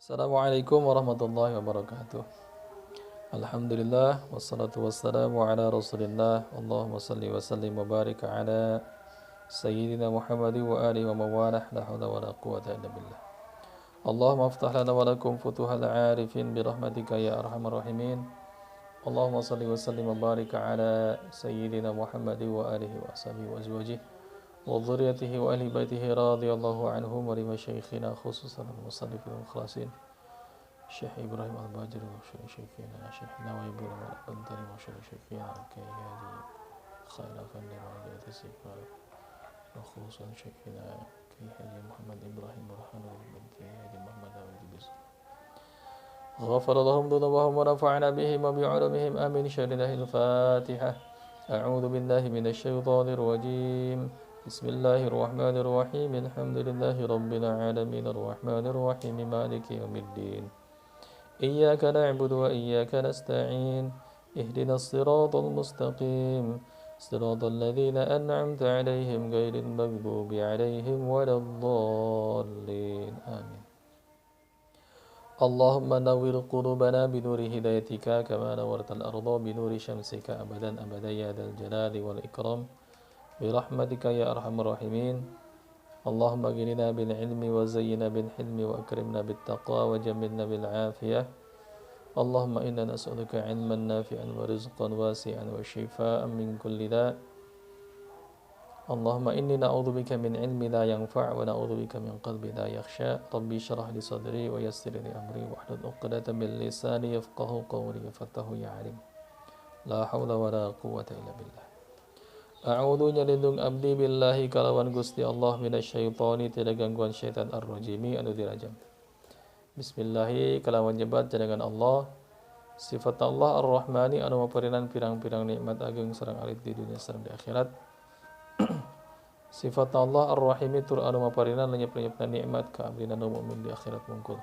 Assalamualaikum warahmatullahi wabarakatuh. Alhamdulillah wassalatu wassalamu ala Rasulillah. Allahumma salli wa sallim wa barik ala sayyidina Muhammad wa alihi wa mawalah. La haula wa la quwwata illa billah. Allahumma aftah lana wa lakum futuhal arifin bi rahmatika ya arhamar rahimin. Allahumma salli wa sallim wa barik ala sayyidina Muhammad wa alihi wa ashabihi wa azwajihi wa dhurriyyatihi wa ahli baitihi radhiyallahu anhum wa li masyayikhina khususan al-musannifin al-mukhlasin Syekh Ibrahim Al-Bajri wa Syekhina Syekh Nawawi bin Al-Bantari wa Syekhina Kiai Haji Khair Afandi wa Hidayat Istiqbal wa khususan Syekhina Kiai Haji Muhammad Ibrahim Burhanul bin Kiai Haji Muhammad Awid Bis غفر لهم ذنوبهم ونفعنا بهم وبعلومهم آمين شهر الله الفاتحة أعوذ بالله من الشيطان الرجيم بسم الله الرحمن الرحيم الحمد لله رب العالمين الرحمن الرحيم مالك يوم الدين إياك نعبد وإياك نستعين اهدنا الصراط المستقيم صراط الذين أنعمت عليهم غير المغضوب عليهم ولا الضالين آمين اللهم نور قلوبنا بنور هدايتك كما نورت الأرض بنور شمسك أبدا أبدا يا ذا الجلال والإكرام برحمتك يا أرحم الراحمين اللهم اغننا بالعلم وزينا بالحلم وأكرمنا بالتقوى وجملنا بالعافية اللهم إنا نسألك علما نافعا ورزقا واسعا وشفاء من كل داء اللهم إني نعوذ بك من علم لا ينفع ونعوذ بك من قلب لا يخشى ربي اشرح لي صدري ويسر لي أمري واحلل عقدة من لساني يفقهوا قولي وفتح يا عليم لا حول ولا قوة إلا بالله A'udhu nyalindung abdi billahi kalawan Gusti Allah minasyaitani tidak gangguan syaitan ar-rajimi anu dirajam. Bismillahi kalawan jebat jadangan Allah. Sifat Allah ar-Rahmani anu maparinan pirang-pirang nikmat agung sareng alit di dunia sareng di akhirat. Sifat Allah ar-Rahimi tur anu maparinan lenyep-lenyepna nikmat ka abdina nu mukmin di akhirat mungkul.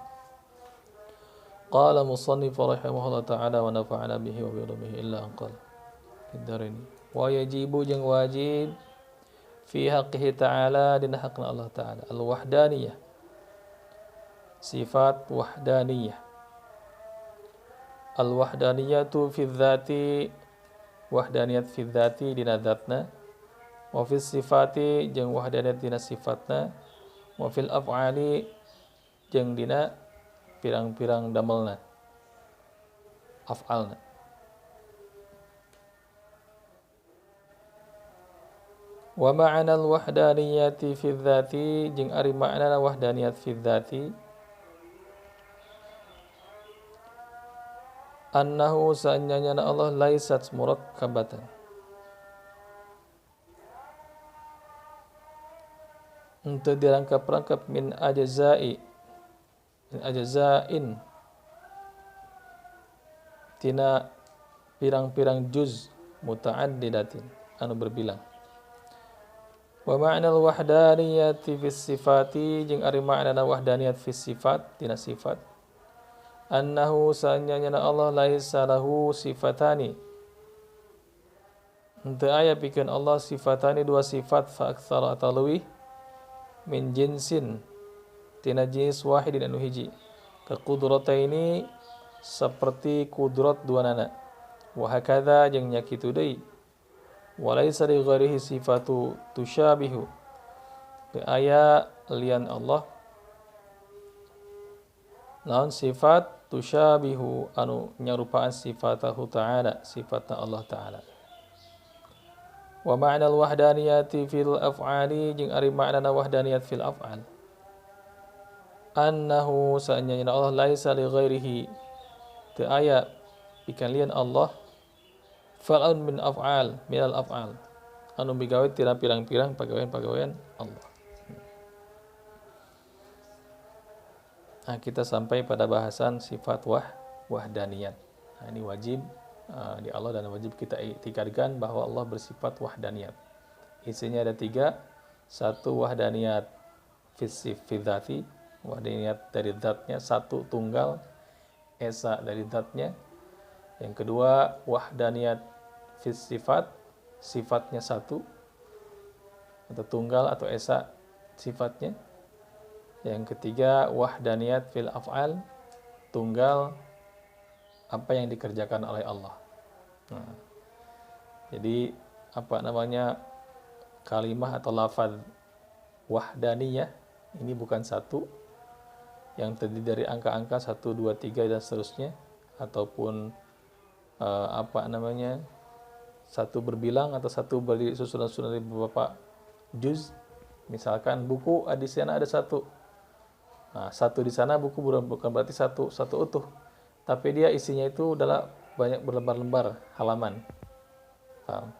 Qala musannif rahimahullah ta'ala wa nafa'ana bihi wa bi ulumihi illa anqal. Kidarini wa yajibu jeung wajib fi haqqihi ta'ala dina hakna Allah ta'ala al-wahdaniyah sifat wahdaniyah al-wahdaniyatu fi dzati wahdaniyat fi dzati dina dzatna wa fi sifati jeung wahdaniyat dina sifatna wa fil af'ali jeung dina pirang-pirang damelna af'alna wa ma'ana al-wahdaniyati fi dzati jeung ari makna wahdaniyat fi dzati annahu sa'anyana Allah laisat murakkabatan untuk dirangkap-rangkap min ajza'in tina pirang-pirang juz muta'addidatin anu berbilang. Wa ma'nal wahdaniyati fis sifati jeung ari makna wahdaniyat fis sifat tina sifat annahu sanyana Allah laisa lahu sifatani henteu aya pikeun Allah sifatani dua sifat fa aktsara atalwi min jinsin tina jenis wahidin anu hiji ka qudrataini saperti kudrat duanana wa hakadza jeung nya kitu deui walaysa li ghairihi sifatu tusyabihu bi aya lian Allah naon sifat tusyabihu anu nyarupaan sifatahu ta'ala sifatna Allah ta'ala wa ma'na al-wahdaniyati fil af'ali jeung ari makna wahdaniyat fil af'al annahu sa'anyana Allah laisa li ghairihi teu aya pikeun lian Allah fal'un min af'al minal af'al anu bigawe tina pirang-pirang pagawean-pagawean Allah. Nah, kita sampai pada bahasan sifat wahdaniyat. Nah, ini wajib di Allah dan wajib kita iktikadkan bahwa Allah bersifat wahdaniyat. Isinya ada 3. 1 wahdaniyat fi dzati, wahdaniyat dari zatnya, 1 tunggal esa dari zatnya. Yang kedua wahdaniyat fi sifat, sifatnya 1 atau tunggal atau esa sifatnya. Yang ketiga, wahdaniyat fil af'al, tunggal apa yang dikerjakan oleh Allah. Nah, jadi apa namanya, kalimah atau lafaz wahdaniyah ini bukan satu yang terdiri dari angka-angka 1, 2, 3 dan seterusnya, ataupun apa namanya, satu berbilang atau satu berdiri susunan-susunan dari beberapa juz. Misalkan buku di sana ada satu. Nah, satu di sana buku bukan berarti satu utuh, tapi dia isinya itu adalah banyak berlembar-lembar halaman. Paham?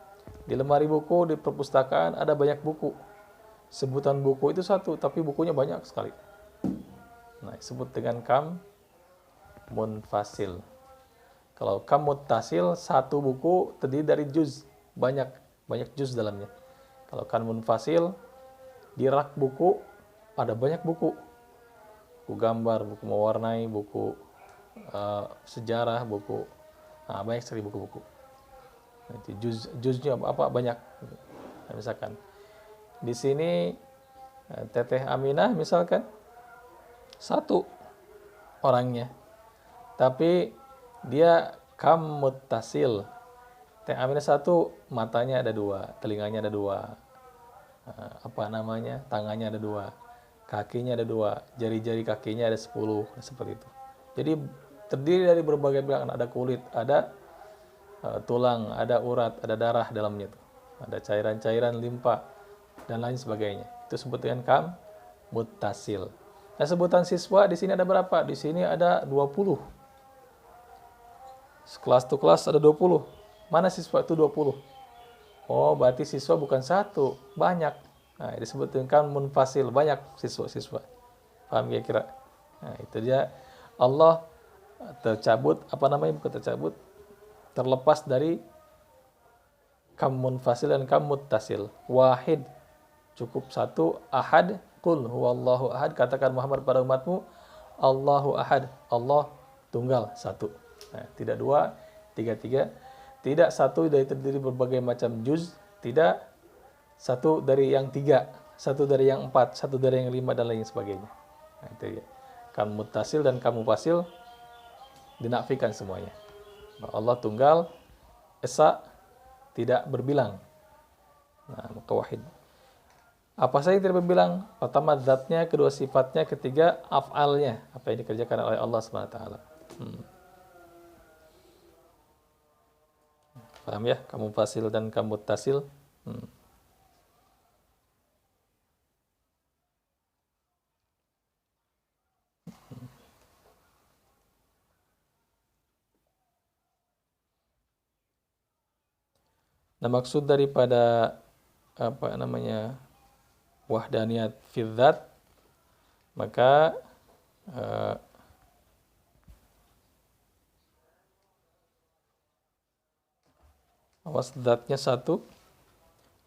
Di lemari buku di perpustakaan ada banyak buku. Sebutan buku itu satu, tapi bukunya banyak sekali. Nah, disebut dengan kam munfasil. Kalau kam muttasil, satu buku terdiri dari juz, banyak juz dalamnya. Kalau kam munfasil, di rak buku ada banyak buku. Buku gambar, buku mewarnai, buku sejarah, buku banyak sekali buku-buku. Nanti juznya apa banyak. Nah, misalkan di sini Teteh Aminah misalkan satu orangnya, tapi dia kam muttasil. Teteh Aminah satu, matanya ada dua, telinganya ada dua, apa namanya, tangannya ada dua, kakinya ada dua, jari-jari kakinya ada 10, seperti itu. Jadi terdiri dari berbagai belahan, ada kulit, ada tulang, ada urat, ada darah dalamnya tuh, ada cairan-cairan limpa dan lain sebagainya. Itu sebut dengan kam muttasil. Nah, sebutan siswa di sini ada berapa? Di sini ada 20. Kelas to kelas ada 20. Mana siswa itu 20? Oh, berarti siswa bukan satu, banyak. Nah, disebut dengan kam munfasil, banyak siswa-siswa. Paham kira-kira? Nah, itu dia Allah tercabut, apa namanya, bukan tercabut, terlepas dari kam munfasil dan kam muttasil. Wahid, cukup satu. Ahad, qul huwallahu ahad, katakan Muhammad pada umatmu, Allahu ahad, Allah tunggal satu. Nah, tidak dua, tiga, tidak satu dari terdiri berbagai macam juz, tidak satu dari yang tiga, satu dari yang empat, satu dari yang lima dan lain sebagainya. Nah, itu ya. Kam muttasil dan kam mufasil dinafikan semuanya. Allah tunggal, esa, tidak berbilang. Nah, maka wahid. Apa saja yang tidak berbilang? Pertama zatnya, kedua sifatnya, ketiga af'alnya, apa yang dikerjakan oleh Allah SWT. Paham ya? Kamu fasil dan kamu tasil. Nah, maksud daripada apa namanya, wahdaniyat fidzat, maka awas zatnya satu,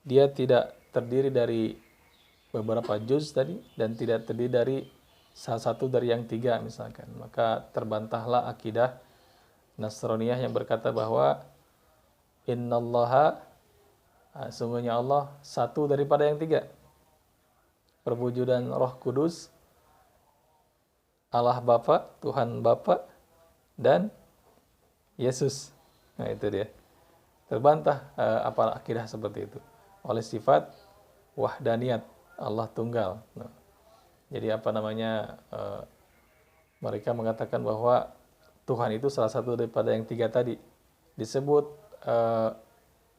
dia tidak terdiri dari beberapa juz tadi, dan tidak terdiri dari salah satu dari yang tiga misalkan. Maka terbantahlah akidah Nasraniyah yang berkata bahwa innallaha, sungguhnya Allah satu daripada yang tiga. Perwujudan Roh Kudus, Allah Bapa, Tuhan Bapa, dan Yesus. Nah, itu dia. Terbantah apa akidah seperti itu oleh sifat wahdaniyat, Allah tunggal. Nah, jadi apa namanya, mereka mengatakan bahwa Tuhan itu salah satu daripada yang tiga tadi. Disebut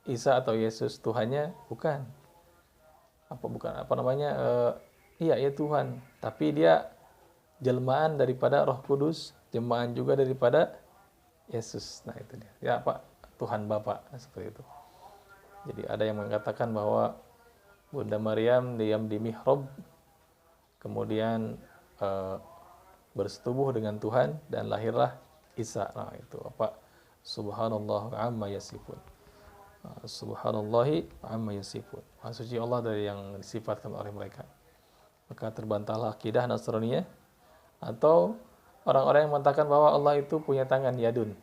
Isa atau Yesus Tuhannya bukan. Apa namanya, iya ya Tuhan, tapi dia jelmaan daripada Roh Kudus, jelmaan juga daripada Yesus. Nah, itu dia. Ya, apa? Tuhan Bapa, seperti itu. Jadi ada yang mengatakan bahwa Bunda Maryam diam di mihrab, kemudian bersetubuh dengan Tuhan dan lahirlah Isa. Nah, itu apa? Subhanallah amma yasifun. Subhanallahi amma yasifun. Suci Allah dari yang disifatkan oleh mereka. Maka terbantahlah akidah Nasraniyah atau orang-orang yang mengatakan bahwa Allah itu punya tangan, yadun.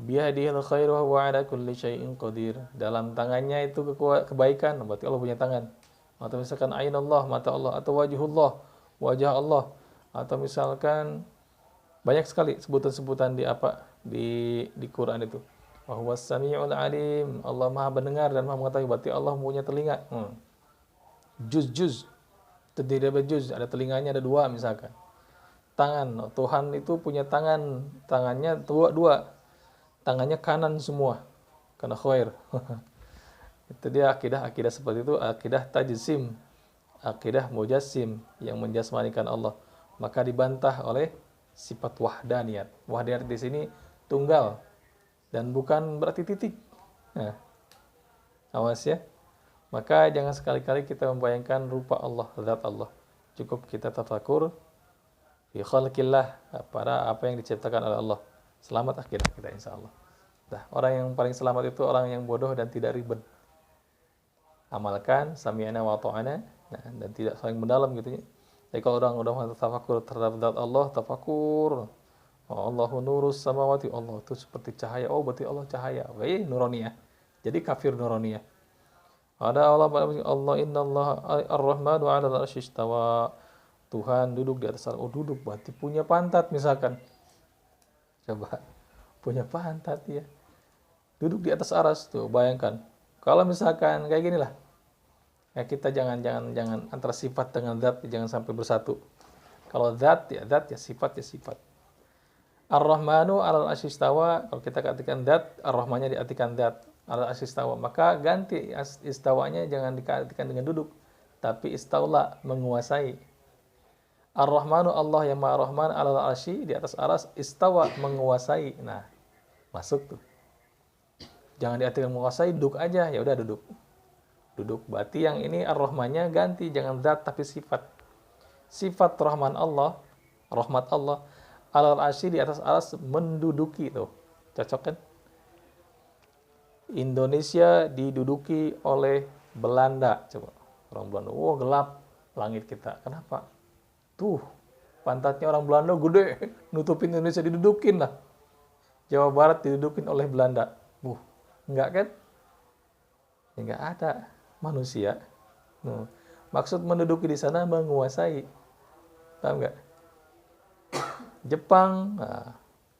Biyadihil khairu wa ala kulli syai'in qadir. Dalam tangannya itu kebaikan, berarti Allah punya tangan. Atau misalkan ainullah, mata Allah, atau wajhullah, wajah Allah, atau misalkan banyak sekali sebutan-sebutan di Quran itu. Wa huwas samiul alim, Allah Maha mendengar dan Maha mengetahui, berarti Allah punya telinga. Juz-juz, terdiri dari juz, ada telinganya ada dua misalkan. Tangan, Tuhan itu punya tangan, tangannya dua, tangannya kanan semua, karena khair. Itu dia akidah seperti itu, akidah tajsim, akidah mujassim yang menjasmanikan Allah. Maka dibantah oleh sifat wahdaniyat. Wahdaniyat di sini tunggal dan bukan berarti titik. Nah, awas ya. Maka jangan sekali-kali kita membayangkan rupa Allah, zat Allah. Cukup kita tafakur fi khalqillah, pada apa yang diciptakan oleh Allah. Selamat akidah kita insyaallah. Nah, orang yang paling selamat itu orang yang bodoh dan tidak ribet. Amalkan sami'na wa ta'ana, nah, dan tidak saling mendalam gitu ya. Jadi kalau orang udah tafakur terhadap zat Allah, tafakur, Allahu nurus samawati, Allah itu seperti cahaya. Oh, berarti Allah cahaya. Nuroniyah. Jadi kafir nuroniyah. Ada Allah innallaha ar-rahmanu 'ala al-'arsy istawa. Tuhan duduk di atas aras. Oh, duduk berarti punya pantat misalkan. Coba punya pantat ya. Duduk di atas aras tuh, bayangkan. Kalau misalkan kayak gini lah. Ya kita jangan antara sifat dengan zat jangan sampai bersatu. Kalau zat ya sifat ya sifat. Ar-Rahmanu 'alal 'arsy istawa, kalau kita katakan zat, Ar-Rahmannya diartikan zat. Al-'arsy istawa, maka ganti istawanya jangan diartikan dengan duduk, tapi istaula, menguasai. Ar-Rahmanu, Allah yang Maha Rahman, 'alal 'arsy, di atas aras, istawa, menguasai. Nah, masuk tuh. Jangan diartikan menguasai, duduk aja, ya udah duduk. Duduk, berarti yang ini Ar-Rahmannya ganti, jangan zat tapi sifat. Sifat Rahman Allah, rahmat Allah, 'alal 'arsy, di atas aras, menduduki tuh. Cocok kan? Indonesia diduduki oleh Belanda. Coba orang Belanda, wah gelap langit kita. Kenapa? Tuh pantatnya orang Belanda gede, nutupin Indonesia, didudukin lah. Jawa Barat didudukin oleh Belanda. Enggak kan? Ya, enggak ada manusia. Maksud menduduki di sana menguasai. Paham enggak? Jepang,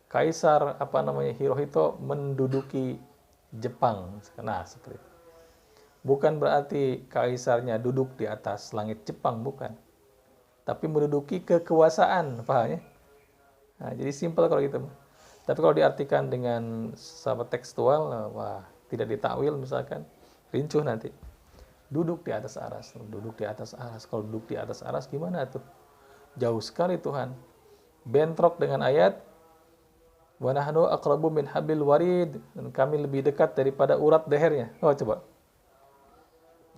Kaisar Hirohito menduduki Jepang. Nah, seperti itu. Bukan berarti kaisarnya duduk di atas langit Jepang, bukan. Tapi menduduki kekuasaan, paham ya? Nah, jadi simpel kalau gitu. Tapi kalau diartikan dengan sahabat tekstual, wah, tidak ditakwil misalkan, rincuh nanti. Duduk di atas aras, duduk di atas aras. Kalau duduk di atas aras gimana tuh? Jauh sekali Tuhan. Bentrok dengan ayat wa nahnu aqrabu min hablil warid, dan kami lebih dekat daripada urat lehernya. Oh, coba.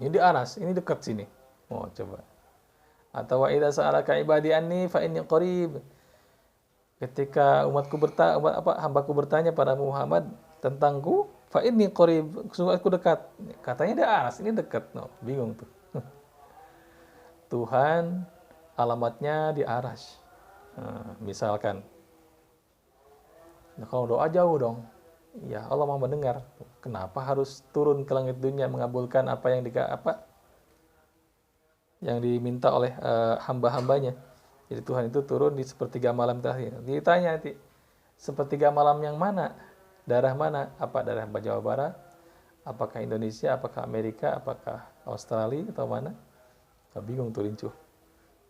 Ini di aras, ini dekat sini. Oh, coba. Atau wa idza sa'alaka ibadi anni fa inni qarib. Ketika hambaku bertanya pada Muhammad tentangku, fa inni qarib, sungguh aku dekat. Katanya di aras, ini dekat. No, bingung tuh. Tuhan alamatnya di aras. Nah, misalkan kalau doa jauh dong. Ya Allah mau mendengar. Kenapa harus turun ke langit dunia mengabulkan apa yang diminta oleh hamba-hambanya. Jadi Tuhan itu turun di sepertiga malam terakhir. Ditanya nanti, sepertiga malam yang mana? Daerah mana? Apa daerah Jawa Barat? Apakah Indonesia? Apakah Amerika? Apakah Australia? Atau mana? Bingung tuh rincuh.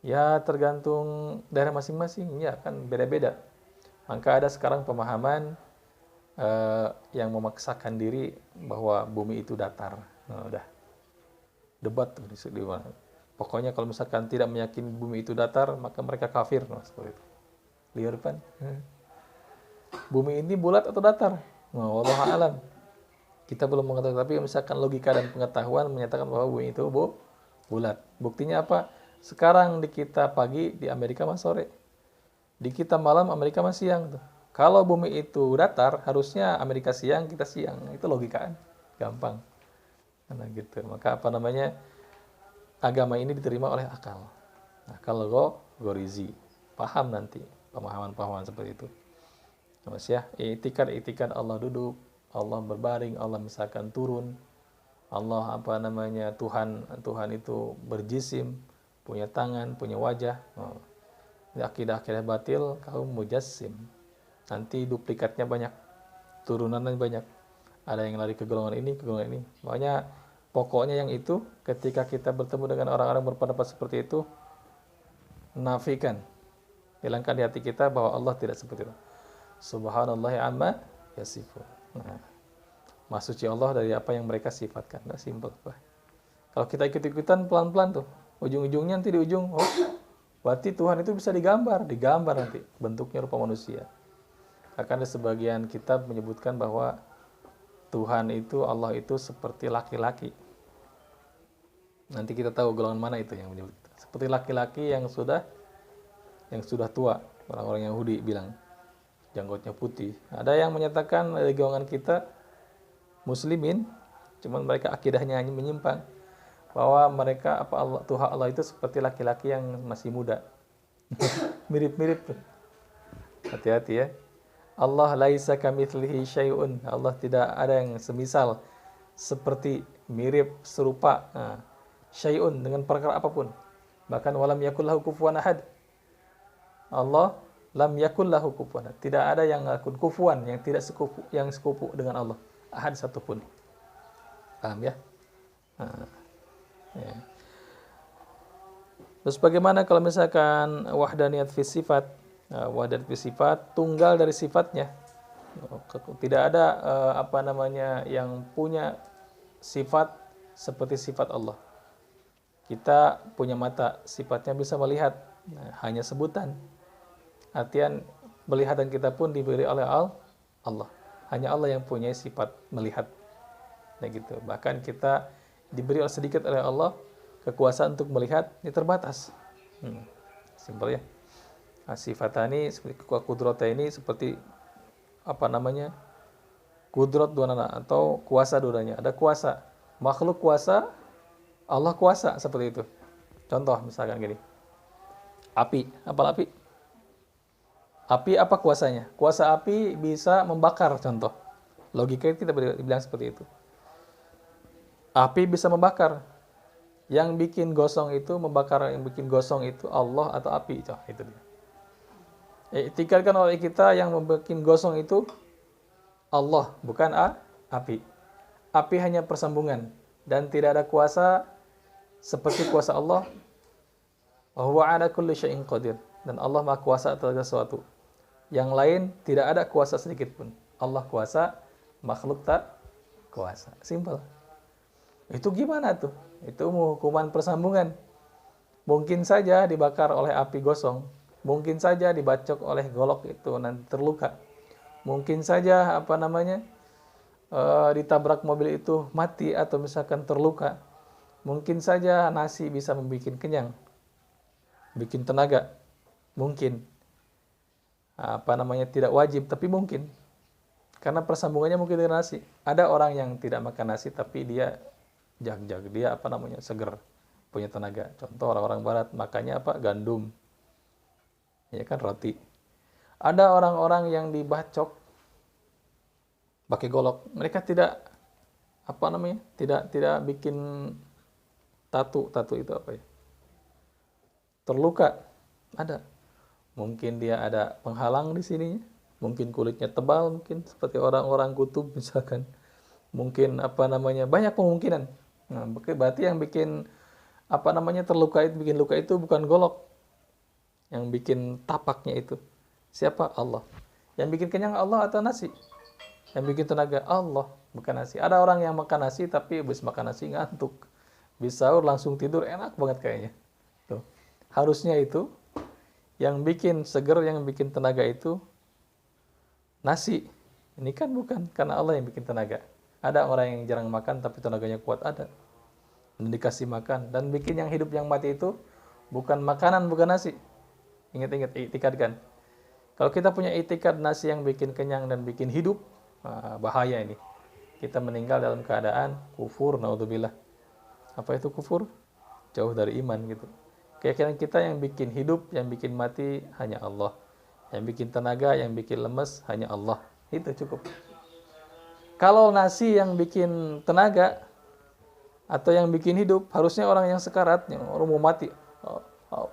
Ya tergantung daerah masing-masing. Ya kan beda-beda. Maka ada sekarang pemahaman yang memaksakan diri bahwa bumi itu datar. Nah, udah debat tuh di mana. Pokoknya kalau misalkan tidak meyakini bumi itu datar, maka mereka kafir. Nah, seperti itu. Lihat depan. Bumi ini bulat atau datar? Nah, wallahu a'lam. Kita belum mengetahui, tapi misalkan logika dan pengetahuan menyatakan bahwa bumi itu bulat. Buktinya apa? Sekarang di kita pagi, di Amerika masih sore. Di kita malam, Amerika masih siang tuh. Kalau bumi itu datar, harusnya Amerika siang, kita siang. Itu logika kan? Gampang. Nah, gitu. Maka agama ini diterima oleh akal. Nah, kalau gorizi, paham nanti pemahaman-pemahaman seperti itu. Mas ya, itikan Allah duduk, Allah berbaring, Allah misalkan turun. Allah Tuhan itu berjisim, punya tangan, punya wajah. Ini akidah-akidah batil kaum mujassim. Nanti duplikatnya banyak, turunannya banyak. Ada yang lari ke golongan ini, ke golongan ini. Makanya pokoknya yang itu, ketika kita bertemu dengan orang-orang berpendapat seperti itu, nafikan, hilangkan di hati kita bahwa Allah tidak seperti itu. Subhanallahi amma yasifun. Nah, Maha suci Allah dari apa yang mereka sifatkan. Nah, simpel. Kalau kita ikut-ikutan pelan-pelan tuh, ujung-ujungnya nanti di ujung, berarti Tuhan itu bisa digambar nanti bentuknya rupa manusia. Akan ada sebagian kitab menyebutkan bahwa Tuhan itu, Allah itu seperti laki-laki. Nanti kita tahu golongan mana itu yang menyebut. Seperti laki-laki yang sudah tua. Orang-orang Yahudi bilang janggutnya putih. Ada yang menyatakan dari golongan kita muslimin, cuman mereka akidahnya hanya menyimpang bahwa mereka Tuhan Allah itu seperti laki-laki yang masih muda. Mirip-mirip tuh. Hati-hati ya. Allah laisa kamitslihi syai'un. Allah tidak ada yang semisal, seperti, mirip, serupa. Syai'un dengan perkara apapun. Bahkan walam yakul lahu kufuwan ahad. Allah lam yakul lahu kufuwan. Tidak ada yang kufuwan, yang tidak sekufu dengan Allah. Ahad satupun. Paham ya? Ya. Terus bagaimana kalau misalkan wahdaniyat fi sifat? Wahdaniyat fi sifat tunggal dari sifatnya. Tidak ada yang punya sifat seperti sifat Allah. Kita punya mata, sifatnya bisa melihat, hanya sebutan. Artian melihatan kita pun diberi oleh Allah. Hanya Allah yang punya sifat melihat. Nah gitu. Bahkan kita diberi sedikit oleh Allah kekuasaan untuk melihat, ini terbatas. Simpel ya. Sifatani seperti kudrota ini seperti kudrot duanana atau kuasa duanya. Ada kuasa, makhluk kuasa, Allah kuasa, seperti itu. Contoh misalkan gini. Api, apa api? Api apa kuasanya? Kuasa api bisa membakar, contoh. Logikanya kita bilang seperti itu. Api bisa membakar. Yang bikin gosong itu Allah atau api, itu dia. Iktikadkan oleh kita yang membuat gosong itu Allah, bukan api. Api hanya persambungan dan tidak ada kuasa seperti kuasa Allah. Wa huwa ala kulli syai'in qadir. Dan Allah Maha kuasa atas segala sesuatu. Yang lain tidak ada kuasa sedikit pun. Allah kuasa, makhluk tak kuasa. Simpel. Itu gimana tuh? Itu hukuman persambungan. Mungkin saja dibakar oleh api gosong. Mungkin saja dibacok oleh golok itu nanti terluka. Mungkin saja ditabrak mobil itu mati atau misalkan terluka. Mungkin saja nasi bisa membuat kenyang, bikin tenaga. Mungkin tidak wajib tapi mungkin. Karena persambungannya mungkin dengan nasi. Ada orang yang tidak makan nasi tapi dia jag-jag, dia seger, punya tenaga. Contoh orang-orang barat makannya gandum. Ya kan, roti. Ada orang-orang yang dibacok pakai golok. Mereka tidak tidak bikin tatu itu terluka. Ada. Mungkin dia ada penghalang di sininya. Mungkin kulitnya tebal, mungkin seperti orang-orang kutub misalkan. Mungkin banyak kemungkinan. Nah, berarti yang bikin terluka itu, bikin luka itu bukan golok. Yang bikin tapaknya itu siapa? Allah. Yang bikin kenyang Allah atau nasi? Yang bikin tenaga Allah, bukan nasi. Ada orang yang makan nasi tapi habis makan nasi ngantuk. Bisa sahur langsung tidur, enak banget kayaknya. Tuh. Harusnya itu yang bikin seger, yang bikin tenaga itu nasi. Ini kan bukan, karena Allah yang bikin tenaga. Ada orang yang jarang makan tapi tenaganya kuat, ada. Dan dikasih makan. Dan bikin yang hidup yang mati itu bukan makanan, bukan nasi. Ingat-ingat, itikadkan. Kalau kita punya itikad nasi yang bikin kenyang dan bikin hidup, bahaya ini. Kita meninggal dalam keadaan kufur, naudzubillah. Apa itu kufur? Jauh dari iman gitu. Keyakinan kita yang bikin hidup, yang bikin mati hanya Allah. Yang bikin tenaga, yang bikin lemes hanya Allah. Itu cukup. Kalau nasi yang bikin tenaga atau yang bikin hidup, harusnya orang yang sekarat, yang orang mau mati,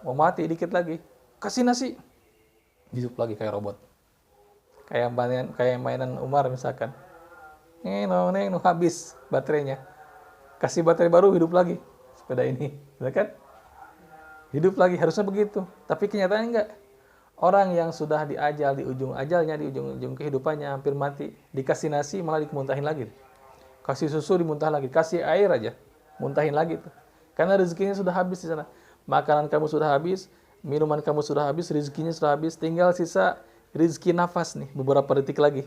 Mau mati dikit lagi, kasih nasi, hidup lagi kayak robot. Kayak mainan Umar misalkan. Neng, habis baterainya. Kasih baterai baru, hidup lagi sepeda ini, ya kan? Hidup lagi, harusnya begitu. Tapi kenyataannya enggak. Orang yang sudah diajal di ujung ajalnya, di ujung kehidupannya, hampir mati, dikasih nasi malah dimuntahin lagi. Kasih susu dimuntah lagi, kasih air aja, muntahin lagi tuh. Karena rezekinya sudah habis di sana. Makanan kamu sudah habis, minuman kamu sudah habis, rezekinya sudah habis, tinggal sisa rezeki nafas nih, beberapa detik lagi.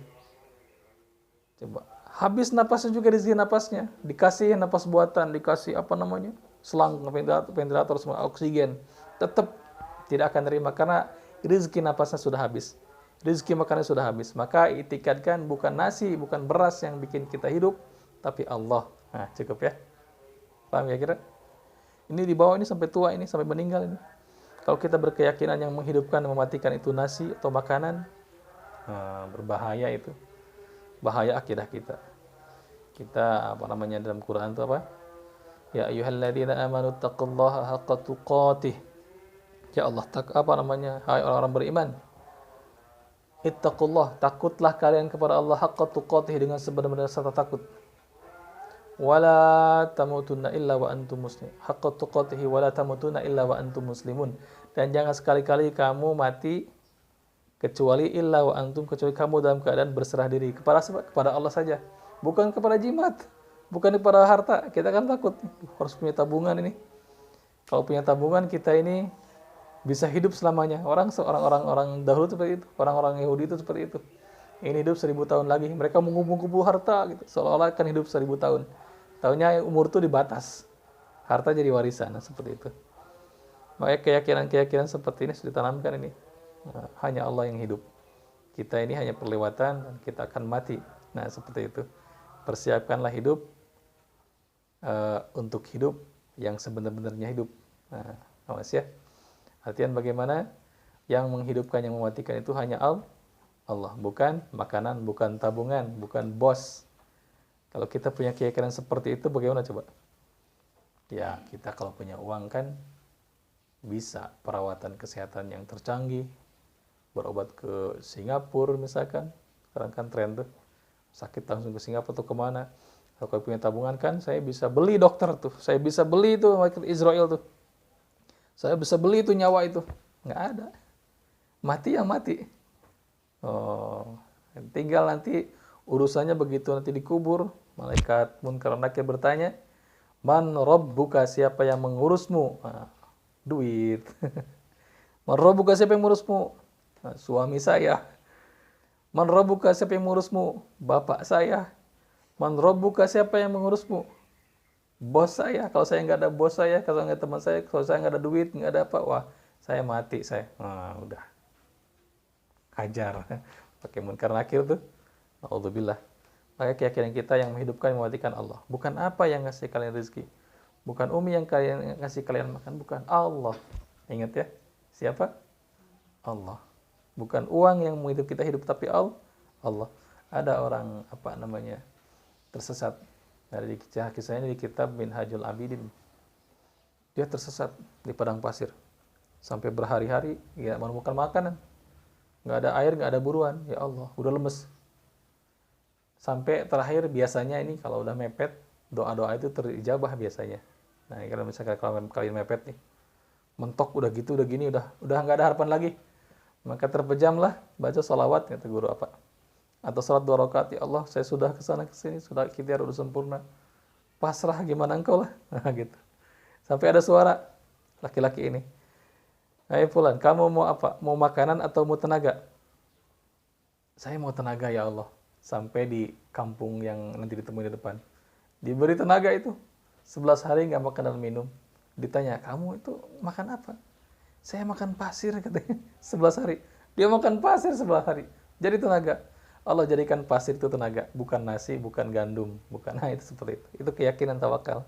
Coba, habis napasnya juga rezeki napasnya, dikasih napas buatan, dikasih apa namanya, selang ventilator semua oksigen, tetap tidak akan terima karena rezeki napasnya sudah habis, rezeki makannya sudah habis. Maka itikadkan bukan nasi, bukan beras yang bikin kita hidup, tapi Allah. Nah, cukup ya. Paham ya kira? Ini di bawah ini sampai tua ini, sampai meninggal ini. Kalau kita berkeyakinan yang menghidupkan dan mematikan itu nasi atau makanan, berbahaya itu. Bahaya akidah kita. Kita apa namanya dalam Quran itu apa? Ya ayyuhalladzina amanu taqullaha haqqa tuqatih. Ya Allah, apa namanya? Hai orang-orang beriman. Ittaqullah, takutlah kalian kepada Allah haqqa tuqatih, dengan sebenar-benar rasa takut. Wala tamutunna illa wa antum muslimun. Haqqa tuqatihi wala tamutunna illa wa antum muslimun. Dan jangan sekali-kali kamu mati kecuali illa wa antum, kecuali kamu dalam keadaan berserah diri kepada Allah saja, bukan kepada jimat, bukan kepada harta. Kita kan takut harus punya tabungan ini. Kalau punya tabungan kita ini bisa hidup selamanya. Orang dahulu seperti itu, orang-orang Yahudi itu seperti itu. Ini hidup 1000 tahun lagi, mereka mengumpul-kumpul harta gitu, seolah-olah akan hidup 1000 tahun. Tahunya umur itu dibatas, harta jadi warisan, seperti itu. Makanya keyakinan seperti ini sudah ditanamkan ini. Nah, hanya Allah yang hidup. Kita ini hanya perlewatan dan kita akan mati. Nah, seperti itu. Persiapkanlah hidup untuk hidup yang sebenar-benarnya hidup. Nah, awas ya. Artian bagaimana? Yang menghidupkan, yang mematikan itu hanya Allah. Bukan makanan, bukan tabungan, bukan bos. Kalau kita punya keyakinan seperti itu, bagaimana coba? Ya, kita kalau punya uang kan bisa perawatan kesehatan yang tercanggih, berobat ke Singapura misalkan, sekarang kan tren tuh, sakit langsung ke Singapura atau kemana. Kalau punya tabungan kan, saya bisa beli dokter tuh, saya bisa beli itu Israel tuh, saya bisa beli itu nyawa itu. Nggak ada, mati yang mati. Tinggal nanti urusannya begitu nanti dikubur, malaikat Munkar Nakir bertanya, man rabbuka, siapa yang mengurusmu? Duit. Man rabbuka, siapa yang mengurusmu? Suami saya. Man rabbuka, siapa yang mengurusmu? Bapak saya. Man rabbuka, siapa yang mengurusmu? Bos saya. Kalau saya nggak ada bos saya, kalau nggak teman saya, kalau saya nggak ada duit, nggak ada apa, wah saya mati saya. Udah. Hajar. Pakai Munkar Nakir tuh. Alhamdulillah. Maka keyakinan kita yang menghidupkan, mematikan Allah. Bukan apa yang ngasih kalian rezeki. Bukan Umi yang ngasih kalian makan. Bukan, Allah. Ingat ya. Siapa? Allah. Bukan uang yang menghidup kita hidup, tapi Allah. Ada orang apa namanya tersesat. Dari kisahnya di kitab Minhajul Abidin. Dia tersesat di padang pasir. Sampai berhari-hari nggak menemukan makanan. Nggak ada air, nggak ada buruan. Ya Allah, udah lemes. Sampai terakhir biasanya ini kalau udah mepet, doa-doa itu terijabah biasanya. Nah, kalau misalkan kalian mepet nih, mentok udah gitu, udah gini, udah nggak ada harapan lagi. Maka terpejamlah baca salawat, kata guru apa? Atau salat 2 rakaat, ya Allah, saya sudah kesana kesini, sudah ikhtiar udah sempurna. Pasrah gimana engkau lah, nah, gitu. Sampai ada suara laki-laki ini. Hai fulan, kamu mau apa? Mau makanan atau mau tenaga? Saya mau tenaga ya Allah. Sampai di kampung yang nanti ditemui di depan. Diberi tenaga itu. 11 hari nggak makan dan minum. Ditanya, kamu itu makan apa? Saya makan pasir katanya. 11 hari. Dia makan pasir 11 hari. Jadi tenaga. Allah jadikan pasir itu tenaga. Bukan nasi, bukan gandum. Bukan, nah itu seperti itu. Itu keyakinan tawakal.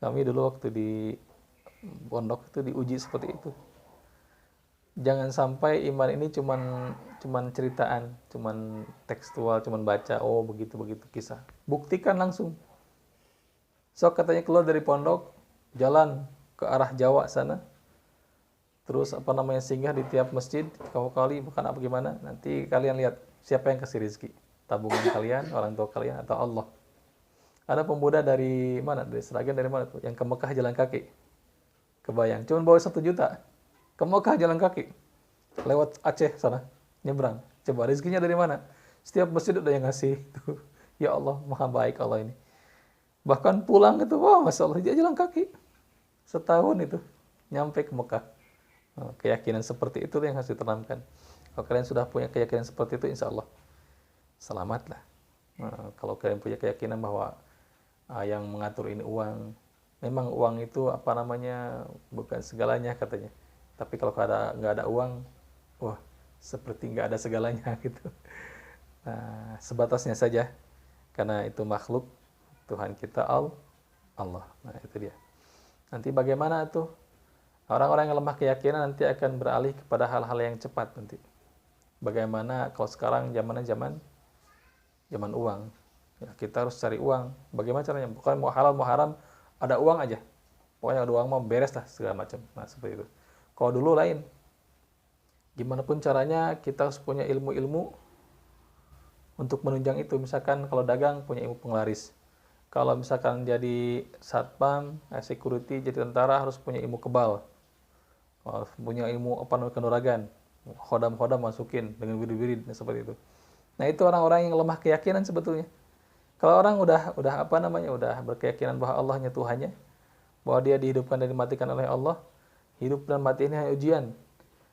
Kami dulu waktu di pondok itu diuji seperti itu. Jangan sampai iman ini cuman ceritaan, cuman tekstual, cuman baca, oh begitu kisah. Buktikan langsung. So katanya keluar dari pondok, jalan ke arah Jawa sana, terus apa namanya singgah di tiap masjid kali bukan apa gimana, nanti kalian lihat siapa yang kasih rezeki, tabungan kalian, orang tua kalian, atau Allah. Ada pemuda dari mana, dari Seragen, dari mana tuh, yang ke Mekah jalan kaki, kebayang, cuma bawa 1 juta ke Mekah jalan kaki, lewat Aceh sana, nyebrang. Coba rezekinya dari mana? Setiap masjid ada yang ngasih. Tuh. Ya Allah, maha baik Allah ini. Bahkan pulang itu, wah Masya Allah, dia jalan kaki. Setahun itu, nyampe ke Mekah. Keyakinan seperti itu yang harus ditanamkan. Kalau kalian sudah punya keyakinan seperti itu, insya Allah, selamatlah. Kalau kalian punya keyakinan bahwa yang mengatur ini uang, memang uang itu apa namanya, bukan segalanya katanya. Tapi kalau nggak ada uang, wah, seperti nggak ada segalanya gitu. Nah, sebatasnya saja, karena itu makhluk, Tuhan kita Allah. Nah, itu dia. Nanti bagaimana tuh? Orang-orang yang lemah keyakinan nanti akan beralih kepada hal-hal yang cepat nanti. Bagaimana kalau sekarang zaman uang. Ya, kita harus cari uang. Bagaimana caranya? Bukan mau halal mau haram, ada uang aja. Pokoknya ada uang mau beres lah segala macam. Nah, seperti itu. Kalau dulu lain. Gimana pun caranya kita harus punya ilmu-ilmu untuk menunjang itu. Misalkan kalau dagang punya ilmu penglaris. Kalau misalkan jadi satpam, security, jadi tentara harus punya ilmu kebal. Punya ilmu apa namanya, kanuragan. Khodam-khodam masukin dengan wirid-wirid seperti itu. Nah, itu orang-orang yang lemah keyakinan sebetulnya. Kalau orang udah apa namanya, udah berkeyakinan bahwa Allah hanya Tuhannya, bahwa dia dihidupkan dan dimatikan oleh Allah, hidup dan mati ini hanya ujian.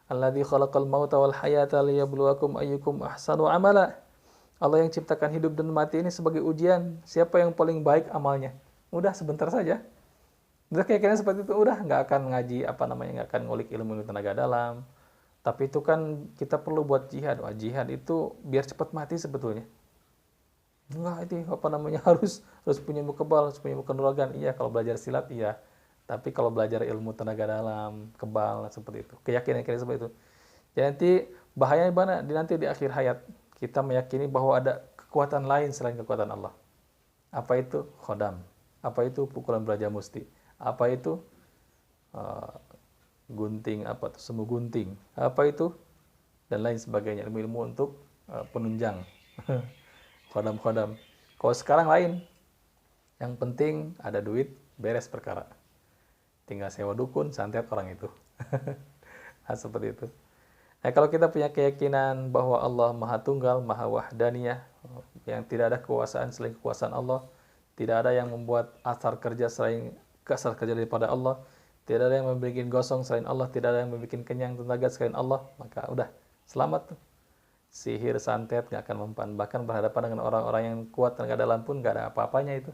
Alladzi khalaqal mauta wal hayata liyabluwakum ayyukum ahsanu amala. Allah yang ciptakan hidup dan mati ini sebagai ujian, siapa yang paling baik amalnya. Udah sebentar saja. Udah keyakinan seperti itu, udah nggak akan ngaji apa namanya, nggak akan ngulik ilmu tenaga dalam. Tapi itu kan kita perlu buat jihad. Wah, jihad itu biar cepat mati sebetulnya. Enggak, itu apa namanya, harus punya ilmu kebal, harus punya ilmu kanuragan. Iya, kalau belajar silat iya. Tapi kalau belajar ilmu tenaga dalam, kebal, seperti itu. Keyakinan seperti itu. Jadi nanti bahayanya mana? Nanti di akhir hayat kita meyakini bahwa ada kekuatan lain selain kekuatan Allah. Apa itu? Khodam. Apa itu? Pukulan Braja Musti. Apa itu? Gunting, apa tuh? Semu gunting. Apa itu? Dan lain sebagainya. Ilmu-ilmu untuk penunjang. Khodam-khodam. Kalau sekarang lain. Yang penting ada duit, beres perkara. Tinggal sewa dukun, santet orang itu. Nah, seperti itu. Nah, kalau kita punya keyakinan bahwa Allah Maha Tunggal, Maha Wahdaniyah, yang tidak ada kekuasaan selain kekuasaan Allah, tidak ada yang membuat asar kerja daripada Allah, tidak ada yang membuat gosong selain Allah, tidak ada yang membuat kenyang tenaga selain Allah, maka udah selamat tuh. Sihir, santet nggak akan mempan. Bahkan berhadapan dengan orang-orang yang kuat tenaga dalam pun nggak ada apa-apanya itu.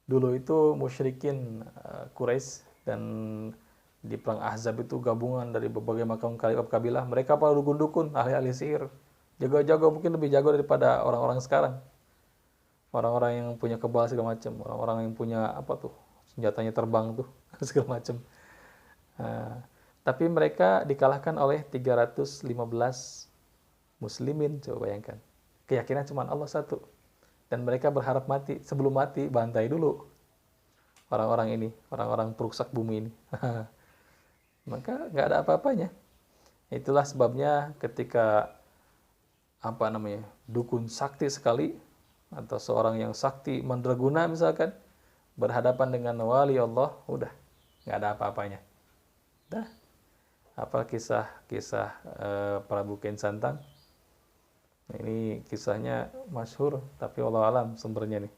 Dulu itu musyrikin Quraisy dan di perang Ahzab itu gabungan dari berbagai macam kabilah. Mereka para dukun-dukun, ahli-ahli sihir. Jago-jago, mungkin lebih jago daripada orang-orang sekarang. Orang-orang yang punya kebal segala macam. Orang-orang yang punya apa tuh, senjatanya terbang tuh, segala macam. Tapi mereka dikalahkan oleh 315 muslimin, coba bayangkan. Keyakinan cuma Allah satu. Dan mereka berharap mati. Sebelum mati, bantai dulu orang-orang ini, orang-orang perusak bumi ini. Maka nggak ada apa-apanya. Itulah sebabnya ketika apa namanya, dukun sakti sekali atau seorang yang sakti mandraguna misalkan berhadapan dengan wali Allah, udah nggak ada apa-apanya. Dah. Apa kisah Prabu Ken Santang? Nah, ini kisahnya masyhur, tapi wallahu alam sumbernya nih.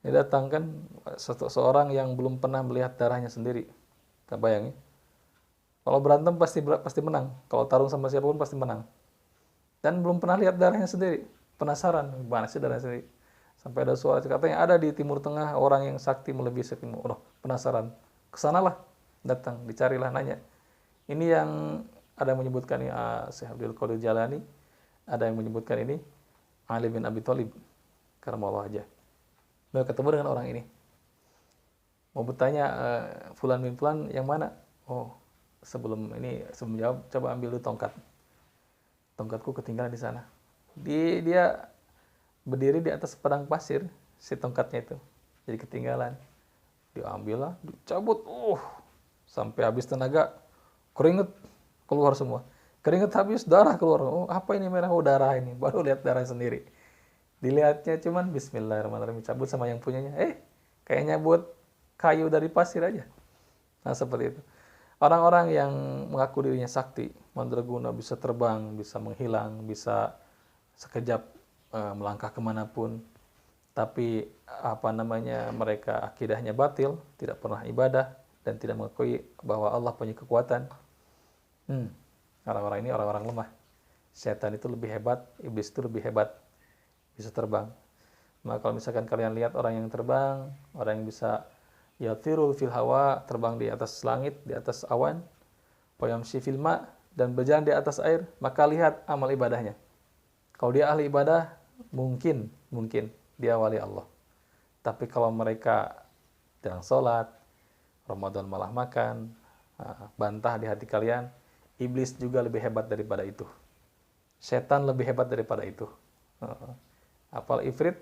Ini datangkan seorang yang belum pernah melihat darahnya sendiri. Tak bayangin. Kalau berantem pasti menang. Kalau tarung sama siapapun pasti menang. Dan belum pernah lihat darahnya sendiri. Penasaran, gimana sih darahnya sendiri? Sampai ada suara katanya ada di Timur Tengah orang yang sakti melebihi sakti. Oh, penasaran. Kesanalah, datang, dicarilah, nanya. Ini yang ada yang menyebutkan ini Syekh Abdul Qadir Jalani, ada yang menyebutkan ini Ali bin Abi Thalib. Karamallahu wajhah. Beliau ketemu dengan orang ini. Mau bertanya, Fulan bin Fulan yang mana? Oh, sebelum jawab, coba ambil dulu tongkat. Tongkatku ketinggalan di sana. Dia berdiri di atas padang pasir, si tongkatnya itu. Jadi ketinggalan. Diambil lah, dicabut, sampai habis tenaga, keringet keluar semua. Keringet habis, darah keluar. Oh, apa ini merah? Oh, darah ini. Baru lihat darah sendiri. Dilihatnya cuman bismillahirrahmanirrahim, cabut sama yang punyanya. Kayaknya buat kayu dari pasir aja. Nah, seperti itu. Orang-orang yang mengaku dirinya sakti, mandraguna, bisa terbang, bisa menghilang, bisa sekejap melangkah kemanapun. Tapi mereka akidahnya batil, tidak pernah ibadah, dan tidak mengakui bahwa Allah punya kekuatan. Orang-orang ini orang-orang lemah. Setan itu lebih hebat, iblis itu lebih hebat, bisa terbang. Maka kalau misalkan kalian lihat orang yang terbang, orang yang bisa yatiru fil hawa, terbang di atas langit, di atas awan, wa yamshi fil ma, dan berjalan di atas air, maka lihat amal ibadahnya. Kalau dia ahli ibadah, mungkin dia wali Allah. Tapi kalau mereka jarang sholat, Ramadan malah makan, bantah di hati kalian, iblis juga lebih hebat daripada itu. Setan lebih hebat daripada itu. Apal Ifrit,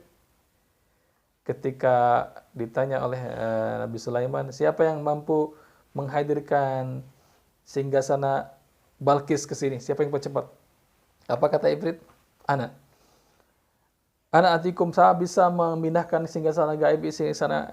ketika ditanya oleh Nabi Sulaiman, siapa yang mampu menghadirkan singgasana Balkis ke sini? Siapa yang cepat? Apa kata Ifrit? Ana atikum, saya bisa memindahkan singgasana gaib, singgasana